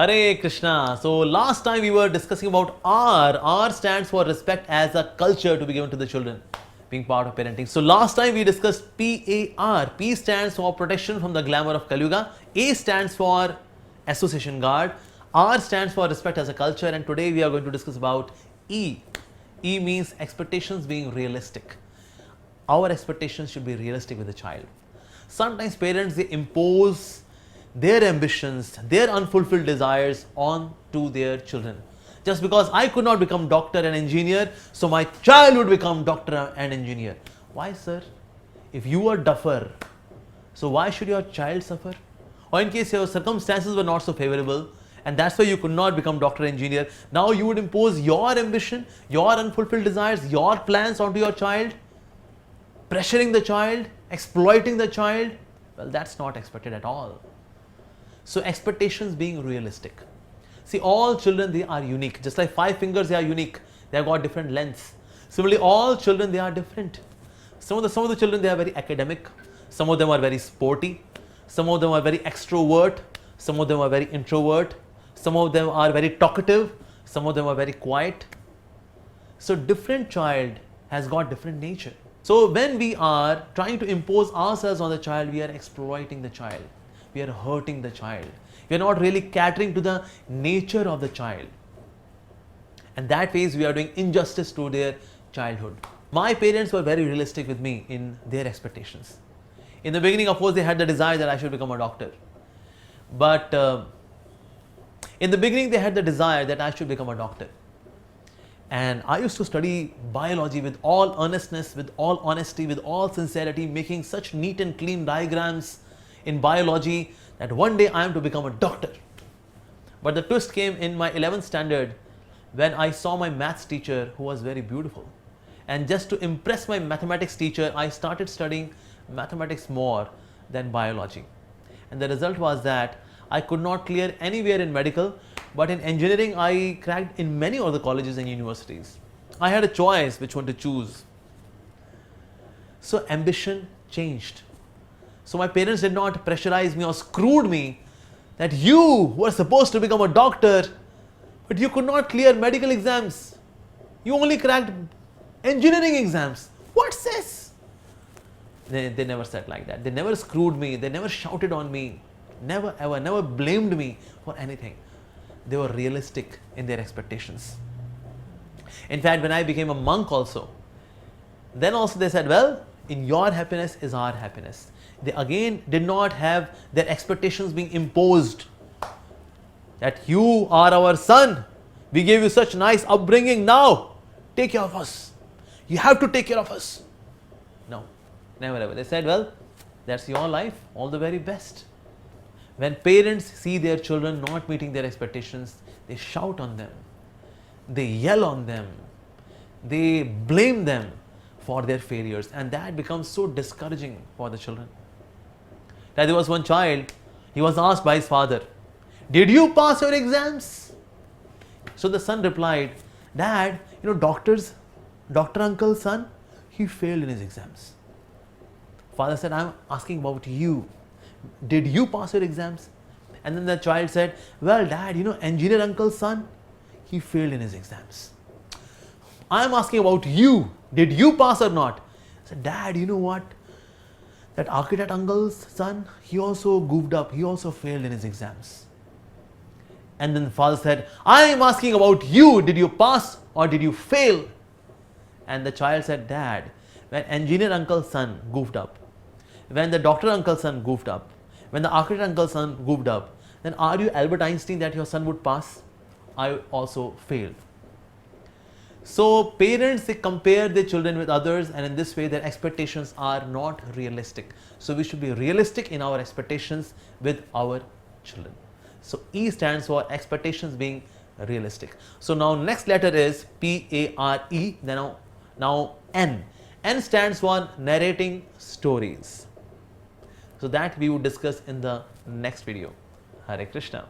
Hare Krishna. So last time we were discussing about R. R stands for respect as a culture to be given to the children, being part of parenting. So last time we discussed PAR. P stands for protection from the glamour of Kalyuga. A stands for association guard. R stands for respect as a culture. And today we are going to discuss about E. E means expectations being realistic. Our expectations should be realistic with the child. Sometimes parents, they impose their ambitions, their unfulfilled desires onto their children. Just because I could not become doctor and engineer, so my child would become doctor and engineer. Why, sir? If you are duffer, so why should your child suffer? Or in case your circumstances were not so favorable, and that's why you could not become doctor engineer, now you would impose your ambition, your unfulfilled desires, your plans onto your child, pressuring the child, exploiting the child. Well, that's not expected at all. So expectations being realistic. See, all children, they are unique. Just like 5 fingers, they are unique. They have got different lengths. Similarly, all children, they are different. Some of the children, they are very academic. Some of them are very sporty. Some of them are very extrovert. Some of them are very introvert. Some of them are very talkative. Some of them are very quiet. So different child has got different nature. So when we are trying to impose ourselves on the child, we are exploiting the child. We are hurting the child. We are not really catering to the nature of the child. And that way we are doing injustice to their childhood. My parents were very realistic with me in their expectations. In the beginning, of course, they had the desire that I should become a doctor. But in the beginning, they had the desire that I should become a doctor. And I used to study biology with all earnestness, with all honesty, with all sincerity, making such neat and clean diagrams in biology that one day I am to become a doctor. But the twist came in my 11th standard when I saw my maths teacher, who was very beautiful. And just to impress my mathematics teacher, I started studying mathematics more than biology. And the result was that I could not clear anywhere in medical, but in engineering I cracked in many other colleges and universities. I had a choice which one to choose. So ambition changed. So my parents did not pressurize me or screwed me that you were supposed to become a doctor, but you could not clear medical exams. You only cracked engineering exams. What's this? They never said like that. They never screwed me. They never shouted on me. Never ever, never blamed me for anything. They were realistic in their expectations. In fact, when I became a monk also, then also they said, well, in your happiness is our happiness. They again did not have their expectations being imposed. That you are our son. We gave you such nice upbringing. Now, take care of us. You have to take care of us. No, never ever. They said, well, that's your life. All the very best. When parents see their children not meeting their expectations, they shout on them. They yell on them. They blame them for their failures. And that becomes so discouraging for the children. That there was one child, he was asked by his father, did you pass your exams? So the son replied, Dad, doctor uncle's son, he failed in his exams. Father said, I'm asking about you. Did you pass your exams? And then the child said, well, Dad, engineer uncle's son, he failed in his exams. I'm asking about you. Did you pass or not? I said, Dad, you know what? That architect uncle's son, he also goofed up. He also failed in his exams. And then the father said, I am asking about you. Did you pass or did you fail? And the child said, Dad, when engineer uncle's son goofed up, when the doctor uncle's son goofed up, when the architect uncle's son goofed up, then are you Albert Einstein that your son would pass? I also failed. So parents, they compare their children with others, and in this way their expectations are not realistic. So we should be realistic in our expectations with our children. So E stands for expectations being realistic. So now next letter is P-A-R-E. Then now N. N stands for narrating stories. So that we would discuss in the next video. Hare Krishna.